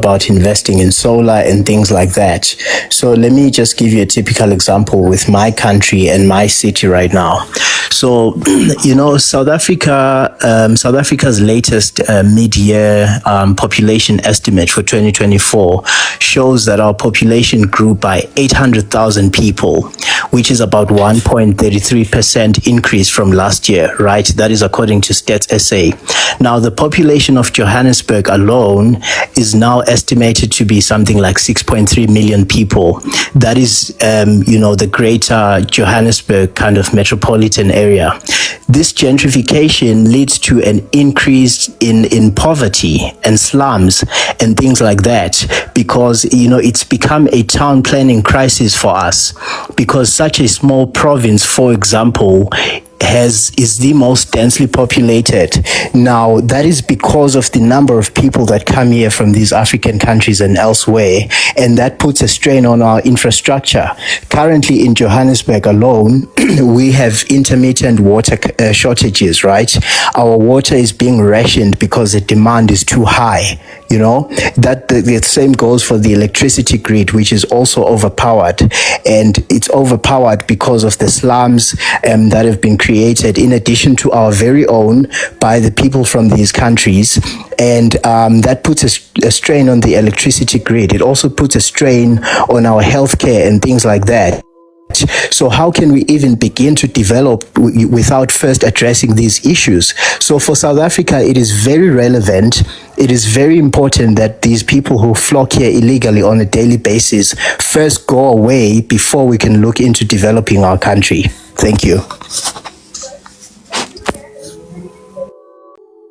about investing in solar and things like that. So let me just give you a typical example with my country and my city right now. So, South Africa's latest mid-year population estimate for 2024 shows that our population grew by 800,000 people, which is about 1.33% increase from last year, right? That is according to Stats SA. Now, the population of Johannesburg alone is now estimated to be something like 6.3 million people. That is, the greater Johannesburg kind of metropolitan area. This gentrification leads to an increase in poverty and slums and things like that, because, it's become a town planning crisis for us, because such a small province, for example, is the most densely populated. Now, that is because of the number of people that come here from these African countries and elsewhere, and that puts a strain on our infrastructure. Currently in Johannesburg alone, we have intermittent water shortages, right? Our water is being rationed because the demand is too high. That the same goes for the electricity grid, which is also overpowered, and it's overpowered because of the slums that have been created in addition to our very own by the people from these countries, and that puts a strain on the electricity grid. It also puts a strain on our healthcare and things like that. So how can we even begin to develop without first addressing these issues? So for South Africa, it is very relevant. It is very important that these people who flock here illegally on a daily basis first go away before we can look into developing our country. Thank you.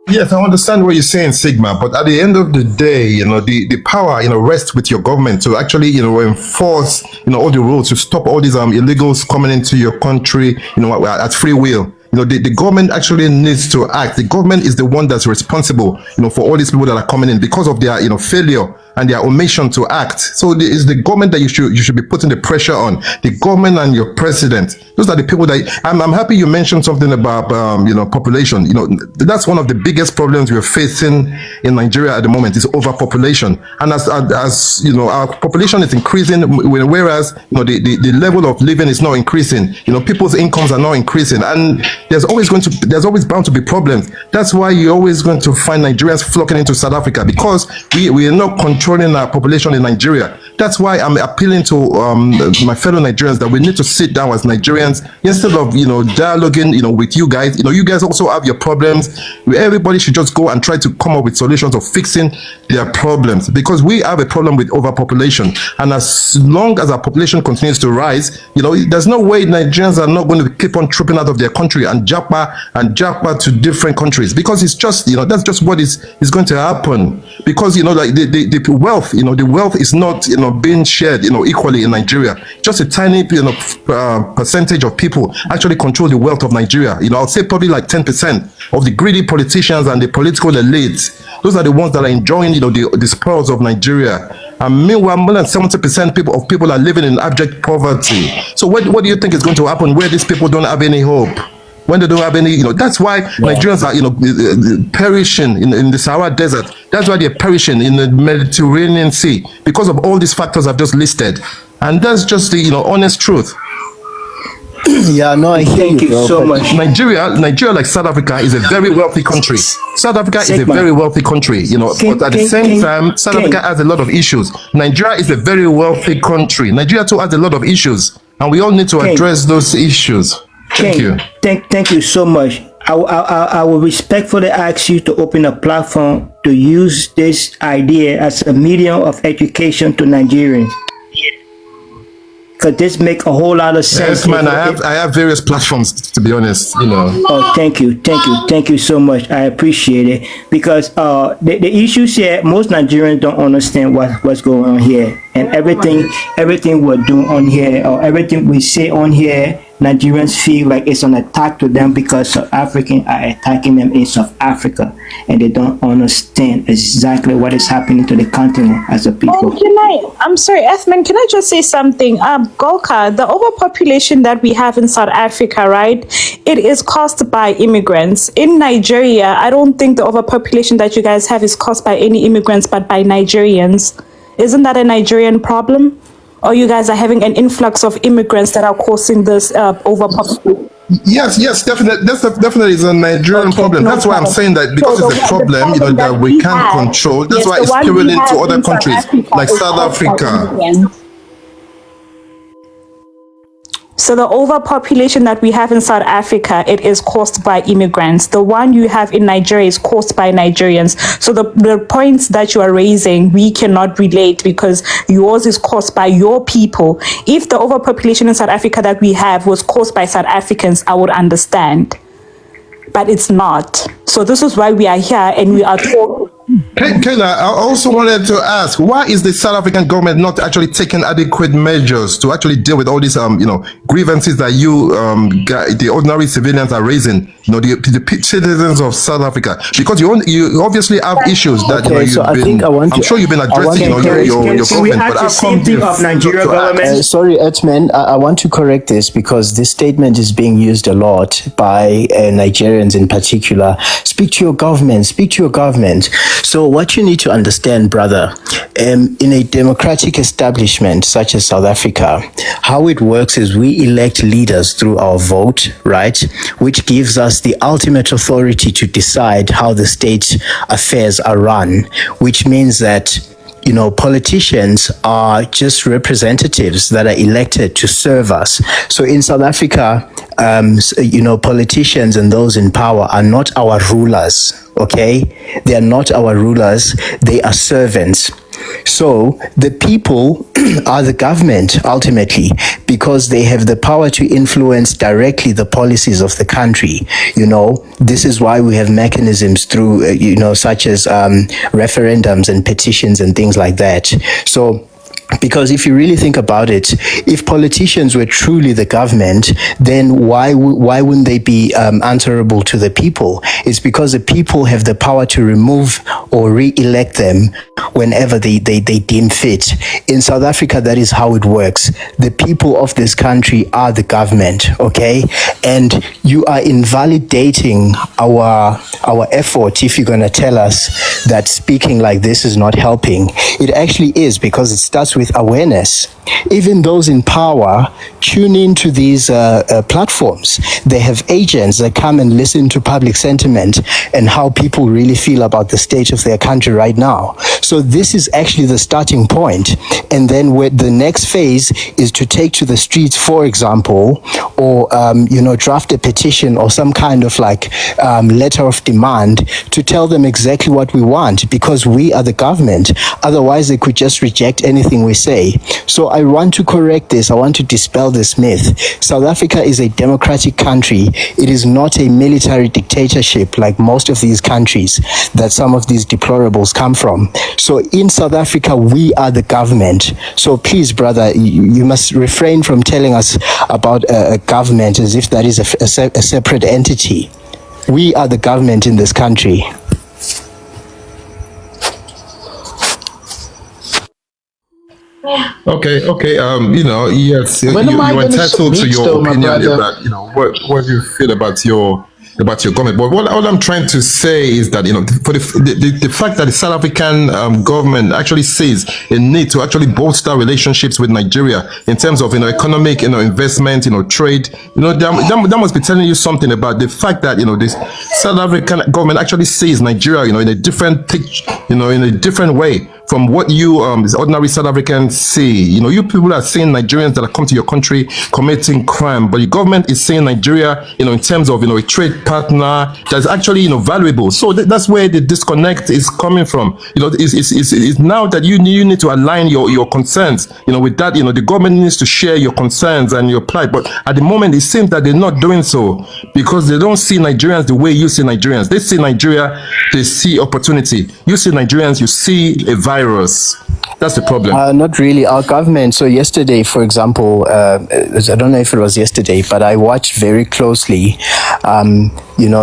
Yes, I understand what you're saying, Sigma, but at the end of the day, the power, rests with your government to actually, enforce, all the rules to stop all these illegals coming into your country, at free will. The government actually needs to act. The government is the one that's responsible, for all these people that are coming in because of their, failure and their omission to act. So it's the government that you should be putting the pressure on. The government and your president. Those are the people that I'm happy you mentioned something about population. That's one of the biggest problems we're facing in Nigeria at the moment is overpopulation. And as our population is increasing, whereas the level of living is not increasing. People's incomes are not increasing, and there's always bound to be problems. That's why you're always going to find Nigerians flocking into South Africa, because we are not controlling our population in Nigeria. That's why I'm appealing to my fellow Nigerians that we need to sit down as Nigerians instead of dialoguing with you guys. You guys also have your problems. Everybody should just go and try to come up with solutions of fixing their problems, because we have a problem with overpopulation, and as long as our population continues to rise, there's no way Nigerians are not going to keep on trooping out of their country and japa to different countries, because it's just that's just what is going to happen, because like the wealth the wealth is not being shared equally in Nigeria. Just a tiny percentage of people actually control the wealth of Nigeria. I'll say probably like 10% of the greedy politicians and the political elites. Those are the ones that are enjoying the spoils of Nigeria. And meanwhile, more than 70% of people are living in abject poverty. So what do you think is going to happen where these people don't have any hope? When they don't have any, that's why Nigerians are, perishing in the Sahara Desert. That's why they're perishing in the Mediterranean Sea, because of all these factors I've just listed. And that's just the, honest truth. Yeah, no, I hear Thank you so much. Nigeria, like South Africa, is a very wealthy country. South Africa is a very wealthy country, but at the same time, South Africa has a lot of issues. Nigeria is a very wealthy country. Nigeria too has a lot of issues, and we all need to address those issues. Thank you. Thank you so much. I will respectfully ask you to open a platform to use this idea as a medium of education to Nigerians. Because this make a whole lot of sense. Yes, man, I have various platforms, to be honest, Oh, thank you so much. I appreciate it, because the issues here, most Nigerians don't understand what's going on here, and everything we're doing on here, or everything we say on here, Nigerians feel like it's an attack to them because South Africans are attacking them in South Africa, and they don't understand exactly what is happening to the continent as a people. I'm sorry, Ethman, can I just say something? Golka, the overpopulation that we have in South Africa, right? It is caused by immigrants. In Nigeria, I don't think the overpopulation that you guys have is caused by any immigrants, but by Nigerians. Isn't that a Nigerian problem? Or you guys are having an influx of immigrants that are causing this overpopulation? Yes, definitely. Definitely is a Nigerian problem. That's why I'm saying that, because it's a problem, that we can't control. That's why it's spilling into other countries like South Africa. So the overpopulation that we have in South Africa, it is caused by immigrants. The one you have in Nigeria is caused by Nigerians. So the points that you are raising, we cannot relate because yours is caused by your people. If the overpopulation in South Africa that we have was caused by South Africans, I would understand. But it's not. So this is why we are here and we are talking. Kayla, I also wanted to ask, why is the South African government not actually taking adequate measures to actually deal with all these, grievances that the ordinary civilians are raising, the citizens of South Africa? Because you obviously have issues that I'm sure you've been addressing your government. But how come of Nigeria government? Sorry, Edmund, I want to correct this because this statement is being used a lot by Nigerians in particular. Speak to your government. Speak to your government. So what you need to understand, brother, in a democratic establishment such as South Africa, how it works is we elect leaders through our vote, right? Which gives us the ultimate authority to decide how the state affairs are run, which means that politicians are just representatives that are elected to serve us. So in South Africa, politicians and those in power are not our rulers, okay? They are not our rulers, they are servants. So the people are the government ultimately because they have the power to influence directly the policies of the country. This is why we have mechanisms through, such as referendums and petitions and things like that. So because if you really think about it, if politicians were truly the government, then why wouldn't they be answerable to the people? It's because the people have the power to remove or re-elect them whenever they deem fit. In South Africa, that is how it works. The people of this country are the government, okay? And you are invalidating our effort if you're going to tell us that speaking like this is not helping. It actually is, because it starts with awareness. Even those in power tune into these platforms. They have agents that come and listen to public sentiment and how people really feel about the state of their country right now. So this is actually the starting point. And then the next phase is to take to the streets, for example, or draft a petition or some kind of letter of demand to tell them exactly what we want, because we are the government. Otherwise, they could just reject anything we say. So I want to correct this. I want to dispel this myth. South Africa is a democratic country. It is not a military dictatorship like most of these countries that some of these deplorables come from. So in South Africa, we are the government. So please, brother, you must refrain from telling us about a government as if that is a separate entity. We are the government in this country. Okay. Yes, you're entitled to your opinion about what you feel about your government. But what I'm trying to say is that for the fact that the South African government actually sees a need to actually bolster relationships with Nigeria in terms of economic investment, trade, that must be telling you something about the fact that this South African government actually sees Nigeria in a different in a different way from what you ordinary South Africans see. You people are seeing Nigerians that are come to your country committing crime, but the government is seeing Nigeria in terms of a trade partner that's actually valuable. So that's where the disconnect is coming from. It's now that you need to align your concerns with that. The government needs to share your concerns and your plight, but at the moment it seems that they're not doing so because they don't see Nigerians the way you see Nigerians. They see Nigeria, they see opportunity. You see Nigerians, you see a virus. That's the problem. Not really. Our government. So yesterday, for example, I don't know if it was yesterday, but I watched very closely,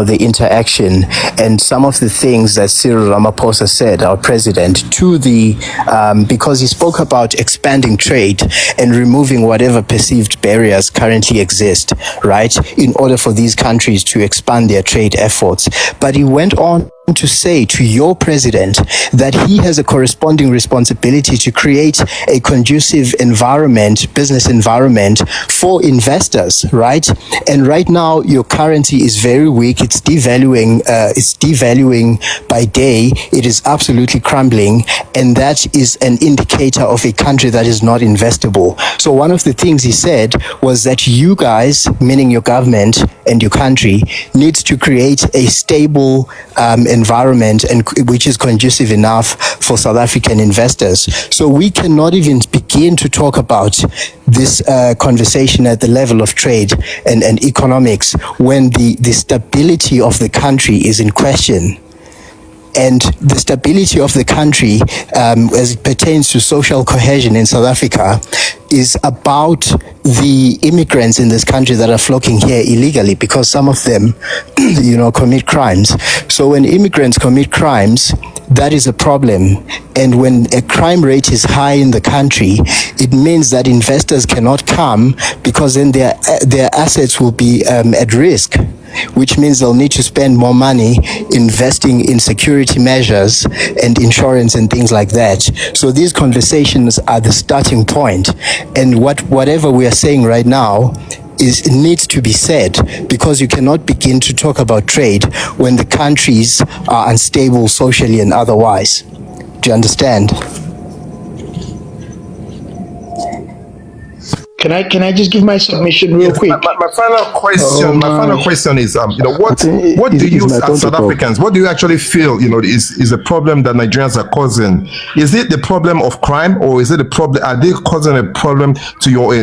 the interaction and some of the things that Cyril Ramaphosa said, our president, to the because he spoke about expanding trade and removing whatever perceived barriers currently exist, right, in order for these countries to expand their trade efforts. But he went on to say to your president that he has a corresponding responsibility to create a conducive environment, business environment for investors, right? And right now your currency is very weak. It's devaluing by day. It is absolutely crumbling, and that is an indicator of a country that is not investable. So one of the things he said was that you guys, meaning your government and your country, needs to create a stable environment and which is conducive enough for South African investors. So we cannot even begin to talk about this conversation at the level of trade and economics when the stability of the country is in question. And the stability of the country, as it pertains to social cohesion in South Africa, is about the immigrants in this country that are flocking here illegally, because some of them, commit crimes. So when immigrants commit crimes, that is a problem. And when a crime rate is high in the country, it means that investors cannot come, because then their assets will be at risk, which means they'll need to spend more money investing in security measures and insurance and things like that. So these conversations are the starting point. And whatever we are saying right now it needs to be said, because you cannot begin to talk about trade when the countries are unstable socially and otherwise. Do you understand? Can I just give my submission real quick? My final question is, what do you as South Africans, what do you actually feel, is a problem that Nigerians are causing? Is it the problem of crime, or is it a problem? Are they causing a problem to your,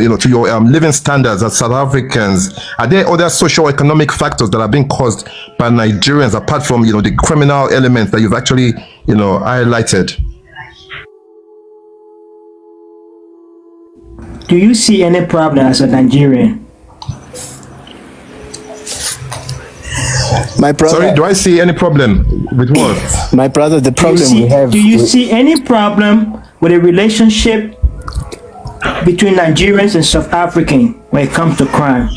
living standards as South Africans? Are there other socio-economic factors that are being caused by Nigerians apart from, the criminal elements that you've actually, highlighted? Do you see any problem as a Nigerian? My brother. Sorry, do I see any problem with what? My brother, the problem we have. Do you see any problem with a relationship between Nigerians and South Africans when it comes to crime?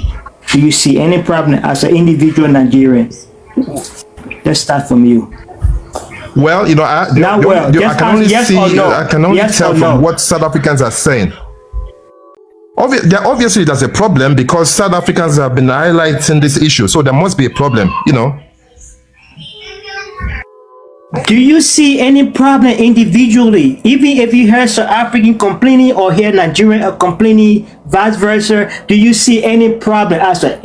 Do you see any problem as an individual Nigerian? Let's start from you. Well, I can only tell from what South Africans are saying. Obviously, there's a problem because South Africans have been highlighting this issue, so there must be a problem, Do you see any problem individually? Even if you hear South African complaining or hear Nigerian complaining, vice versa, do you see any problem as an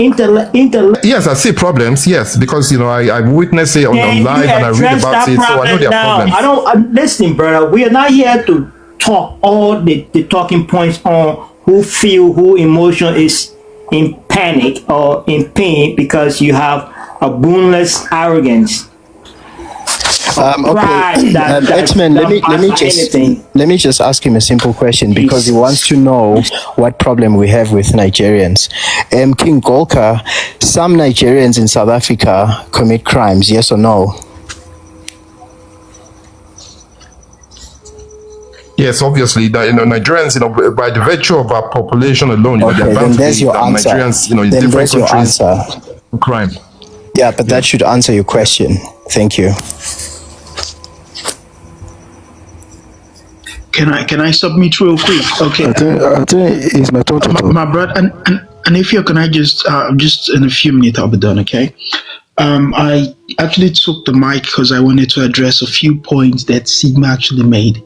Yes, I see problems, yes, because, I witnessed it on live and I read about it, so I know there are problems. Listen, brother, we are not here to talk all the talking points on who emotion is in panic or in pain because you have a boundless arrogance. X-Men, let me just ask him a simple question, because he wants to know what problem we have with Nigerians. King Golka, some Nigerians in South Africa commit crimes, yes or no? Yes, obviously, Nigerians, by the virtue of our population alone, then there's your answer. Nigerians, in different countries, crime. Yeah, but that should answer your question. Thank you. Can I submit real quick? Okay. I think it's my turn to talk. My brother, and if you can, I just in a few minutes I'll be done. Okay. I actually took the mic because I wanted to address a few points that Sigma actually made.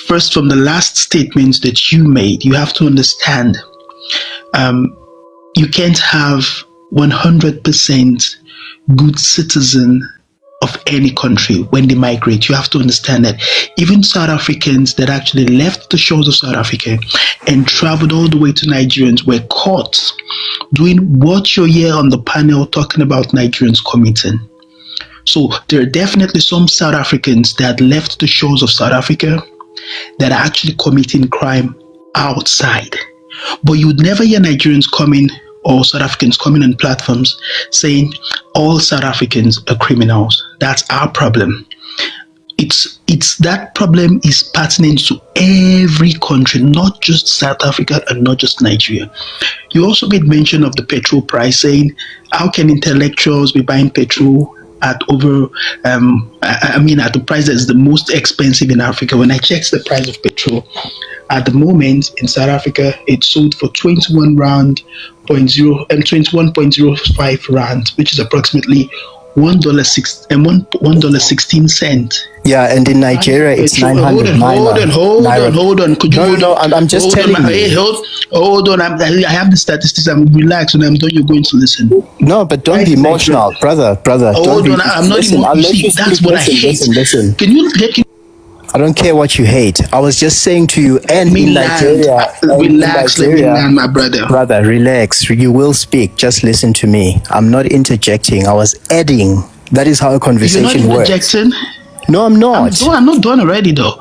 First, from the last statements that you made, you have to understand, you can't have 100% good citizen of any country when they migrate. You have to understand that even South Africans that actually left the shores of South Africa and traveled all the way to Nigerians were caught doing what you're here on the panel talking about Nigerians committing. So there are definitely some South Africans that left the shores of South Africa that are actually committing crime outside. But you would never hear Nigerians coming or South Africans coming on platforms saying all South Africans are criminals. That's our problem. It's that problem is pertinent to every country, not just South Africa and not just Nigeria. You also made mention of the petrol price, saying how can intellectuals be buying petrol at over at the price that's the most expensive in Africa. When I checked the price of petrol at the moment in South Africa, it's sold for 21.05 rand, which is approximately $1.16. Yeah, and in Nigeria it's 900 Hold on. Could you No, I'm just telling you. Hold on. I have the statistics. I'm relaxed. When I'm done, you're going to listen. No, but don't be emotional, brother. Hold on. I'm not emotional. That's what I hate. Listen. Can you I don't care what you hate. I was just saying to you, and in Nigeria, relax, let me land, my brother. Brother, relax. You will speak. Just listen to me. I'm not interjecting. I was adding. That is how a conversation works. You're not interjecting? No, I'm not. I'm not done already, though.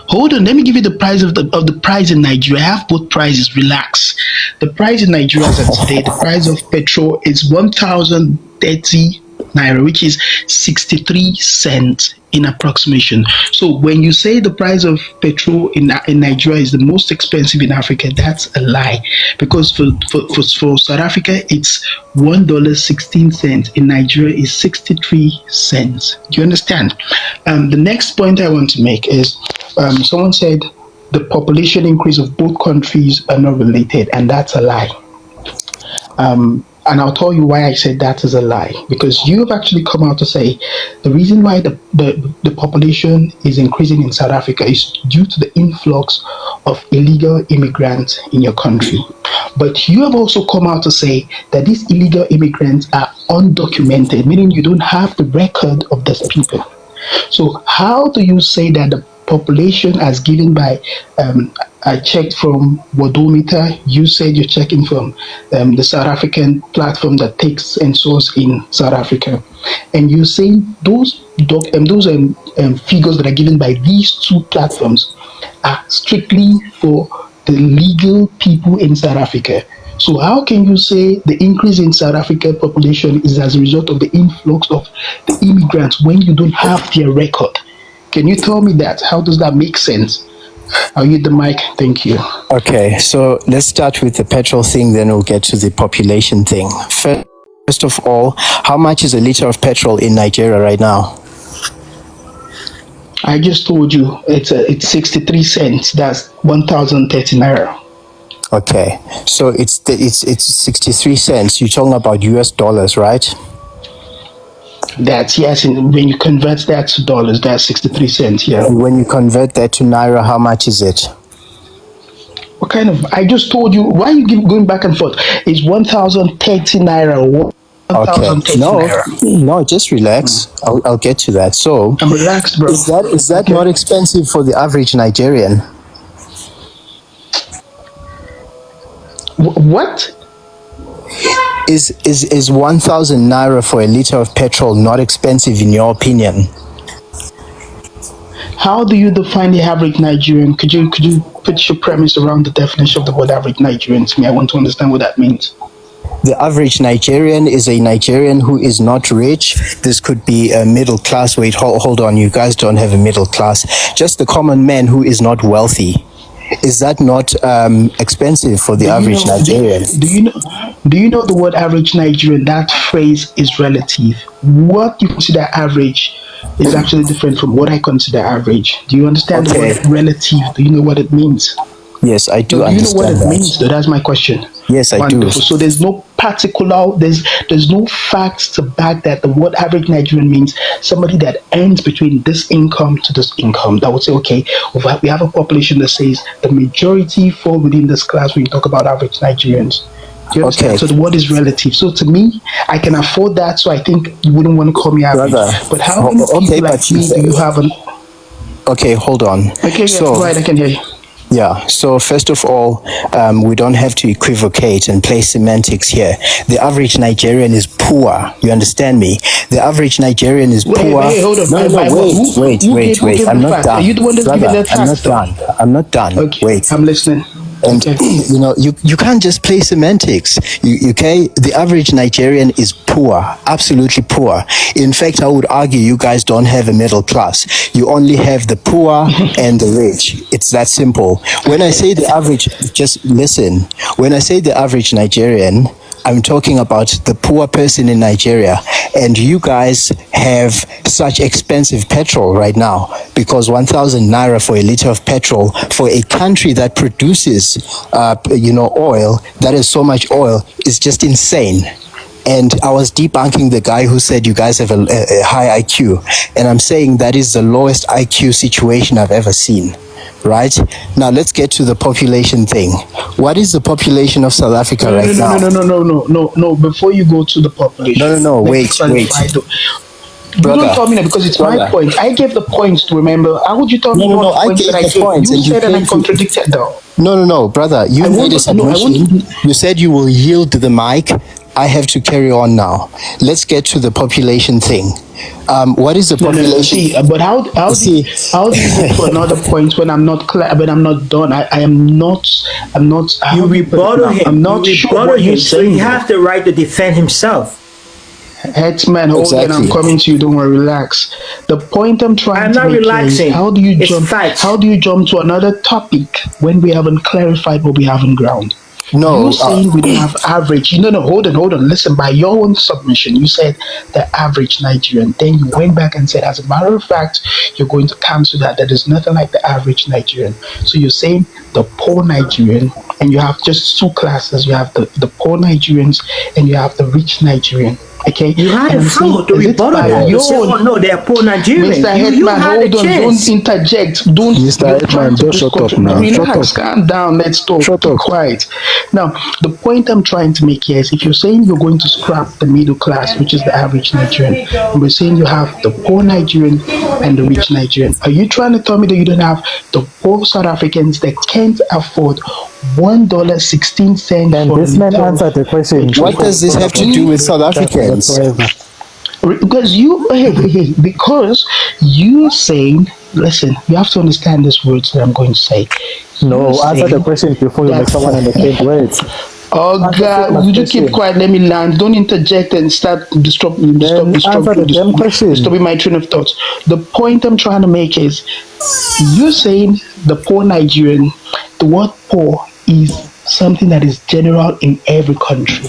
Hold on, let me give you the price of the price in Nigeria. I have both prices. Relax. The price in Nigeria as of today, the price of petrol is 1,030 naira, which is 63 cents in approximation. So when you say the price of petrol in Nigeria is the most expensive in Africa, that's a lie. Because for South Africa, it's $1.16. In Nigeria, is 63 cents. Do you understand? The next point I want to make is someone said the population increase of both countries are not related, and that's a lie. And I'll tell you why I said that is a lie. Because you have actually come out to say the reason why the population is increasing in South Africa is due to the influx of illegal immigrants in your country. But you have also come out to say that these illegal immigrants are undocumented, meaning you don't have the record of these people. So how do you say that the population as given by I checked from Worldometer. You said you're checking from the South African platform that takes and source in South Africa, and you say those figures that are given by these two platforms are strictly for the legal people in South Africa. So how can you say the increase in South African population is as a result of the influx of the immigrants when you don't have their record? Can you tell me that? How does that make sense? I'll use the mic. Thank you. Okay, so let's start with the petrol thing, then we'll get to the population thing. First of all, how much is a liter of petrol in Nigeria right now? I just told you it's 63 cents. That's 1,030 naira. Okay, so it's 63 cents. You're talking about US dollars, right? That's yes, and when you convert that to dollars, that's 63 cents, yeah. And when you convert that to naira, how much is it? What kind of, I just told you, why are you going back and forth? It's 1,030 naira. Okay, no, just relax. I'll get to that. So, I'm relaxed, bro. Is that Okay. not expensive for the average Nigerian? What? Is 1,000 naira for a liter of petrol not expensive in your opinion? How do you define the average Nigerian? Could you put your premise around the definition of the word average Nigerian to me? I want to understand what that means. The average Nigerian is a Nigerian who is not rich. This could be a middle class. Wait, hold on. You guys don't have a middle class. Just the common man who is not wealthy. Is that not expensive for the average Nigerian? Do you know the word average Nigerian? That phrase is relative. What you consider average is actually different from what I consider average. Do you understand the word relative? Do you know what it means? Yes, I do understand. Do you know what it means? So that's my question. Yes, I do. So there's no particular, there's no facts to back that the word average Nigerian means somebody that earns between this income to this income. That would say, okay, we have a population that says the majority fall within this class when you talk about average Nigerians. Do you understand? Okay. So the word is relative. So to me, I can afford that. So I think you wouldn't want to call me average. Brother, but how many people like me do you have? Okay, hold on. Okay, yeah, so, right, I can hear you. Yeah, so first of all, we don't have to equivocate and play semantics here. The average Nigerian is poor. You understand me? The average Nigerian is poor. Wait, hold on. No, wait. I'm not done. Are you the one that's giving Brother, the facts? I'm not done. Okay, Wait. I'm listening. And Okay. you can't just play semantics. Okay, the average Nigerian is poor, absolutely poor. In fact, I would argue you guys don't have a middle class. You only have the poor and the rich. It's that simple. When I say the average, just listen. When I say the average Nigerian, I'm talking about the poor person in Nigeria. And you guys have such expensive petrol right now because 1,000 naira for a liter of petrol for a country that produces, oil, that is so much oil, is just insane. And I was debunking the guy who said you guys have a high IQ. And I'm saying that is the lowest IQ situation I've ever seen. Right? Now let's get to the population thing. What is the population of South Africa right now? No. Before you go to the population. No. Wait. You don't tell me that because it's my point. I gave the points to remember. How would you tell me what points that I gave? You said and I contradicted though. No, brother. You made a submission. You said you will yield the mic. I have to carry on now. Let's get to the population thing. What is the population? But how do you go to another point when I'm not clear? When I'm not done, I'm not. You rebuttal him. I'm not sure what you're so saying. he has the right to defend himself. Headsman, hold on, I'm coming to you. Don't worry, relax. The point I'm trying to make relaxing. is how do you jump? Facts. How do you jump to another topic when we haven't clarified what we have on ground? No, you're saying we don't have average. No, hold on. Listen, by your own submission, you said the average Nigerian. Then you went back and said, as a matter of fact, you're going to cancel that. There is nothing like the average Nigerian. So you're saying the poor Nigerian, and you have just two classes. You have the poor Nigerians, and you have the rich Nigerian. Okay, you had a flow to rebuttal that. You said, "Oh no, they are poor Nigerians." Mr. Hetman, hold on, don't interject. Don't. Mr. Hetman, don't shut up now. Relax, calm down. Let's talk. Be quiet. Now, the point I'm trying to make here is, if you're saying you're going to scrap the middle class, which is the average Nigerian, and we're saying you have the poor Nigerian and the rich Nigerian, are you trying to tell me that you don't have the poor South Africans that can't afford $1.16? And this man answered the question. What does this have to do with South Africans? Because because you saying, listen, you have to understand these words that I'm going to say. No, answer the question before you make someone understand words. Oh God, would you keep quiet? Let me land. Don't interject and start disturbing my train of thoughts. The point I'm trying to make is, you're saying the poor Nigerian, the word poor is something that is general in every country.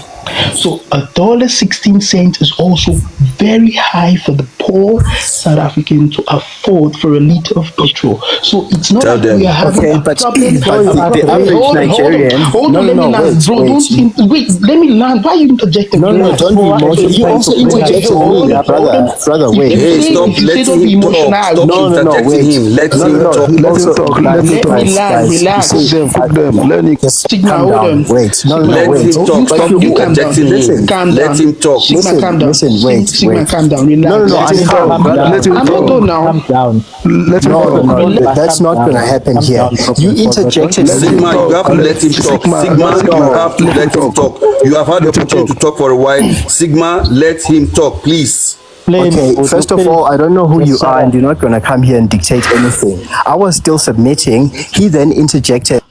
So $1.16 is also very high for the poor South African to afford for a liter of petrol. So it's not like we are having a problem. The average Nigerian. Wait, let me land. Why are you interjecting? No, don't be emotional. You also interjected me, brother. Wait. Hey, stop. Let him talk. Stop interjecting him. Let him talk. Let me land. Relax. Sigma, hold on. Wait. Let him talk. Stop interjecting him. Let him talk. Sigma, calm down. Sigma, calm down. Relax. Let him calm down. That's not going to happen here. You interjected. Sigma, you have to let him talk. Sigma, you have to let him talk. You have had the opportunity to talk for a while. Sigma, let him talk, please. Okay, first of all, I don't know who you are, and you're not going to come here and dictate anything. I was still submitting. He then interjected.